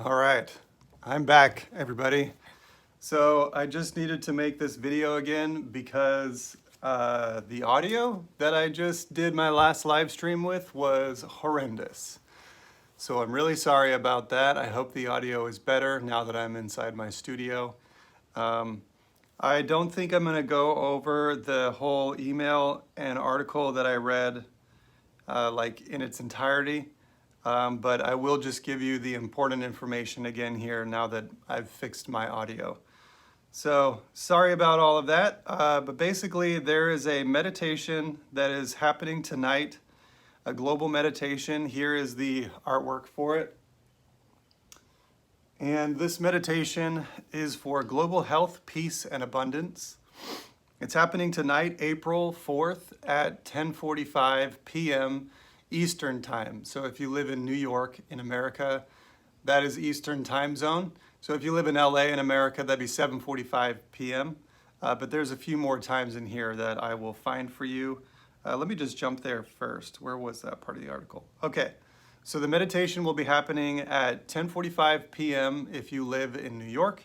All right, I'm back, everybody. So I just needed to make this video again because the audio that I just did my last live stream with was horrendous. So I'm really sorry about that. I hope the audio is better now that I'm inside my studio. I don't think I'm going to go over the whole email and article that I read like in its entirety. But I will just give you the important information again here now that I've fixed my audio. So sorry about all of that, but basically there is a meditation that is happening tonight, a global meditation. Here is the artwork for it. And this meditation is for global health, peace, and abundance. It's happening tonight, April 4th at 10:45 p.m. Eastern Time. So if you live in New York in America, that is Eastern Time Zone. So if you live in LA in America, that'd be 7:45 p.m. But there's a few more times in here that I will find for you. Let me just jump there first. Where was that part of the article? Okay, so the meditation will be happening at 10:45 p.m. if you live in New York.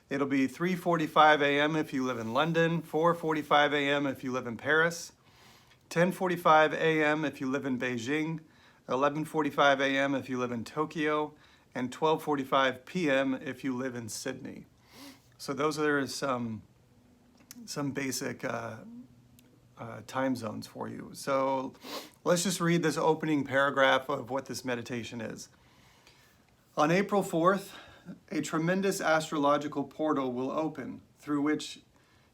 It'll be 3:45 a.m. if you live in London, 4:45 a.m. if you live in Paris, 10:45 a.m. if you live in Beijing, 11:45 a.m. if you live in Tokyo, and 12:45 p.m. if you live in Sydney. So those are some basic time zones for you. So let's just read this opening paragraph of what this meditation is. On April 4th, a tremendous astrological portal will open through which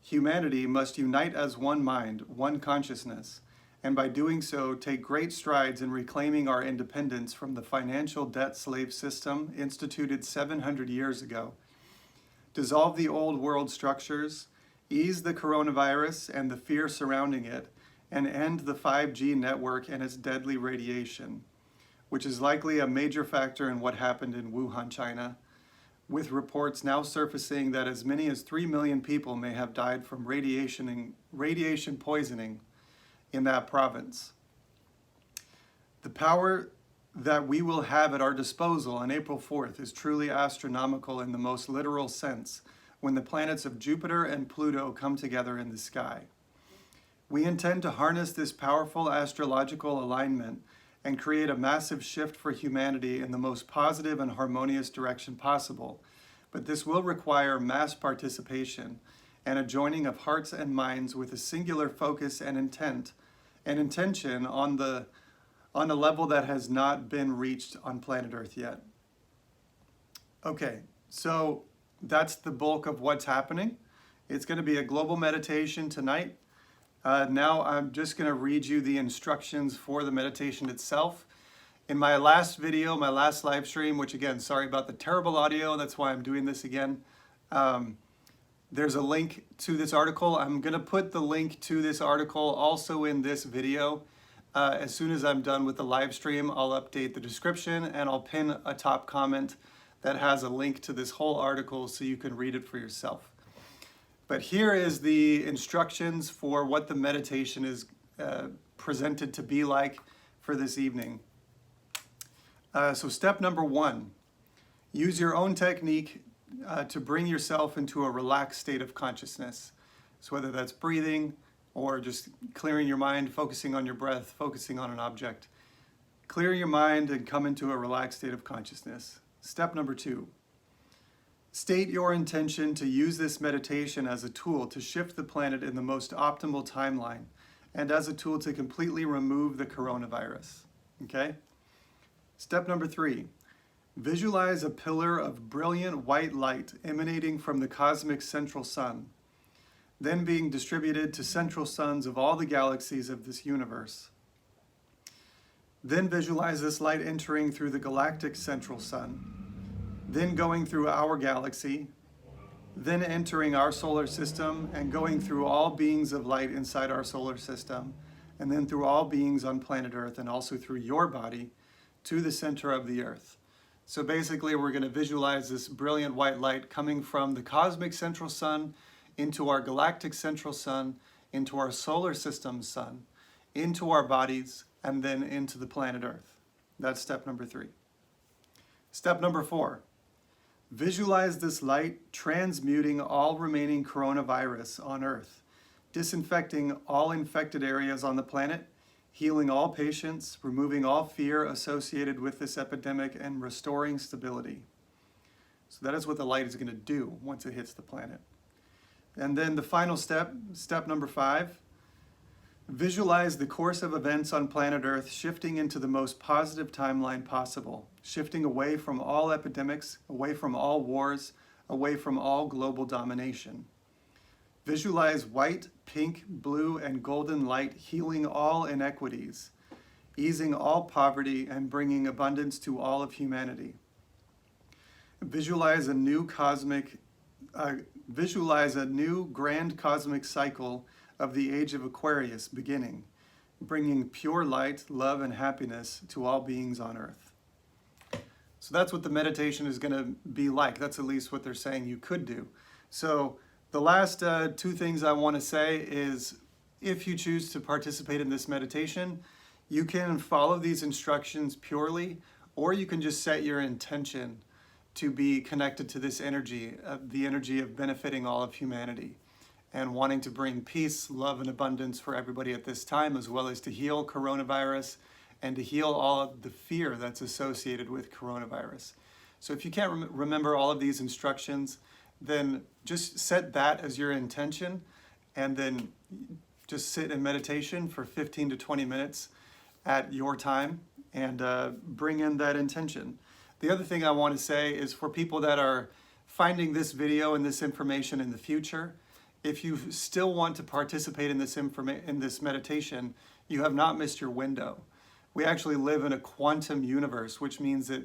humanity must unite as one mind, one consciousness, and by doing so, take great strides in reclaiming our independence from the financial debt slave system instituted 700 years ago, dissolve the old world structures, ease the coronavirus and the fear surrounding it, and end the 5G network and its deadly radiation, which is likely a major factor in what happened in Wuhan, China, with reports now surfacing that as many as 3 million people may have died from radiation poisoning in that province. The power that we will have at our disposal on April 4th is truly astronomical in the most literal sense when the planets of Jupiter and Pluto come together in the sky. We intend to harness this powerful astrological alignment and create a massive shift for humanity in the most positive and harmonious direction possible. But this will require mass participation and a joining of hearts and minds with a singular focus and intention on a level that has not been reached on planet Earth yet. Okay, so that's the bulk of what's happening. It's going to be a global meditation tonight. Now I'm just going to read you the instructions for the meditation itself. In my last video, my last live stream, which again, sorry about the terrible audio, that's why I'm doing this again. There's a link to this article. I'm going to put the link to this article also in this video. As soon as I'm done with the live stream, I'll update the description and I'll pin a top comment that has a link to this whole article so you can read it for yourself. But here is the instructions for what the meditation is presented to be like for this evening. So step number 1, use your own technique to bring yourself into a relaxed state of consciousness. So whether that's breathing or just clearing your mind, focusing on your breath, focusing on an object. Clear your mind and come into a relaxed state of consciousness. Step number 2. State your intention to use this meditation as a tool to shift the planet in the most optimal timeline and as a tool to completely remove the coronavirus. Okay? Step number 3. Visualize a pillar of brilliant white light emanating from the cosmic central sun, then being distributed to central suns of all the galaxies of this universe. Then visualize this light entering through the galactic central sun, then going through our galaxy, then entering our solar system and going through all beings of light inside our solar system, and then through all beings on planet Earth and also through your body to the center of the Earth. So basically we're going to visualize this brilliant white light coming from the cosmic central sun into our galactic central sun, into our solar system sun, into our bodies, and then into the planet Earth. That's step number 3. Step number 4. Visualize this light transmuting all remaining coronavirus on Earth, disinfecting all infected areas on the planet, healing all patients, removing all fear associated with this epidemic, and restoring stability. So that is what the light is going to do once it hits the planet. And then the final step, step number 5, visualize the course of events on planet Earth shifting into the most positive timeline possible, shifting away from all epidemics, away from all wars, away from all global domination. Visualize white, pink, blue, and golden light healing all inequities, easing all poverty, and bringing abundance to all of humanity. Visualize a new grand cosmic cycle of the age of Aquarius beginning, bringing pure light, love, and happiness to all beings on Earth. So that's what the meditation is going to be like. That's at least what they're saying you could do. So the last 2 things I want to say is, if you choose to participate in this meditation, you can follow these instructions purely, or you can just set your intention to be connected to this energy, the energy of benefiting all of humanity and wanting to bring peace, love, and abundance for everybody at this time, as well as to heal coronavirus and to heal all of the fear that's associated with coronavirus. So if you can't remember all of these instructions, then just set that as your intention and then just sit in meditation for 15 to 20 minutes at your time and bring in that intention. The other thing I want to say is, for people that are finding this video and this information in the future, if you still want to participate in this meditation, you have not missed your window. We actually live in a quantum universe, which means that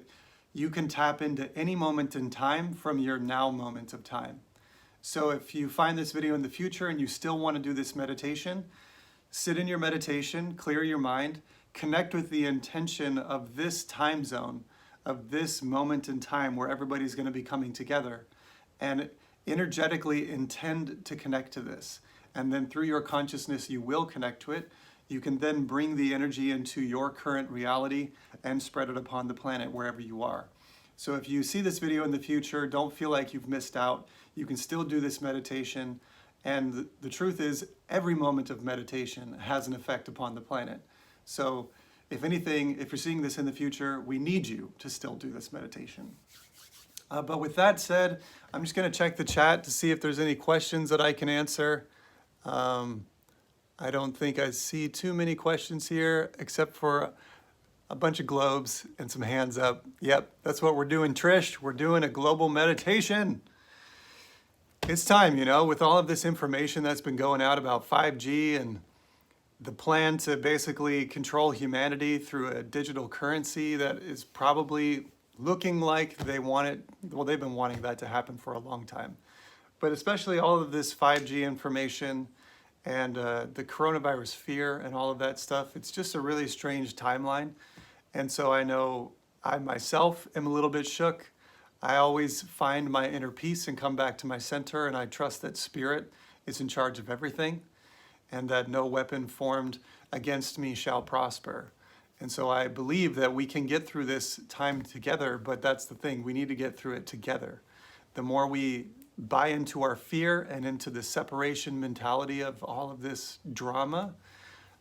you can tap into any moment in time from your now moment of time. So if you find this video in the future and you still want to do this meditation, sit in your meditation, clear your mind, connect with the intention of this time zone, of this moment in time where everybody's going to be coming together, and energetically intend to connect to this. And then through your consciousness, you will connect to it. You can then bring the energy into your current reality and spread it upon the planet wherever you are. So if you see this video in the future, don't feel like you've missed out. You can still do this meditation. And the truth is, every moment of meditation has an effect upon the planet. So if anything, if you're seeing this in the future, we need you to still do this meditation. But with that said, I'm just going to check the chat to see if there's any questions that I can answer. I don't think I see too many questions here, except for a bunch of globes and some hands up. Yep, that's what we're doing, Trish. We're doing a global meditation. It's time, with all of this information that's been going out about 5G and the plan to basically control humanity through a digital currency that is probably looking like they want it. Well, they've been wanting that to happen for a long time. But especially all of this 5G information and the coronavirus fear and all of that stuff, it's just a really strange timeline. And so I know I myself am a little bit shook. I always find my inner peace and come back to my center, and I trust that Spirit is in charge of everything, and that no weapon formed against me shall prosper. And so I believe that we can get through this time together, but that's the thing, we need to get through it together. The more we buy into our fear and into the separation mentality of all of this drama,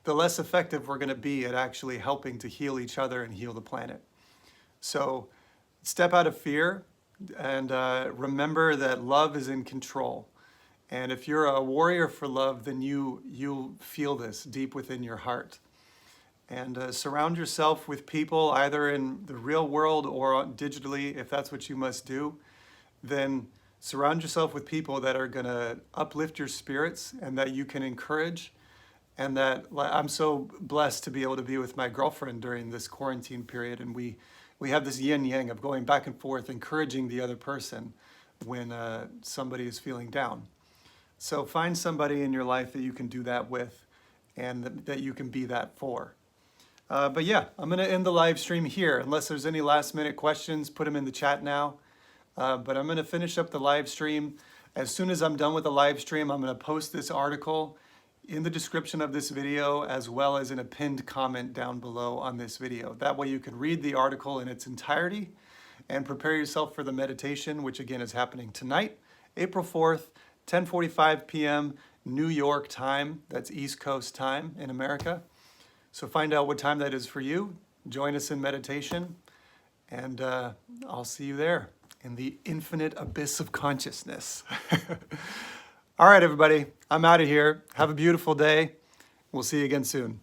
the less effective we're going to be at actually helping to heal each other and heal the planet. So step out of fear and remember that love is in control. And if you're a warrior for love, then you'll feel this deep within your heart. And surround yourself with people either in the real world or digitally, if that's what you must do. Then surround yourself with people that are going to uplift your spirits and that you can encourage. And that I'm so blessed to be able to be with my girlfriend during this quarantine period. And we have this yin yang of going back and forth, encouraging the other person when somebody is feeling down. So find somebody in your life that you can do that with and that you can be that for. But yeah, I'm going to end the live stream here. Unless there's any last minute questions, put them in the chat now. But I'm going to finish up the live stream. As soon as I'm done with the live stream, I'm going to post this article in the description of this video, as well as in a pinned comment down below on this video. That way you can read the article in its entirety and prepare yourself for the meditation, which again is happening tonight, April 4th, 10:45 p.m. New York time. That's East Coast time in America. So find out what time that is for you. Join us in meditation, and I'll see you there in the infinite abyss of consciousness. All right, everybody, I'm out of here. Have a beautiful day. We'll see you again soon.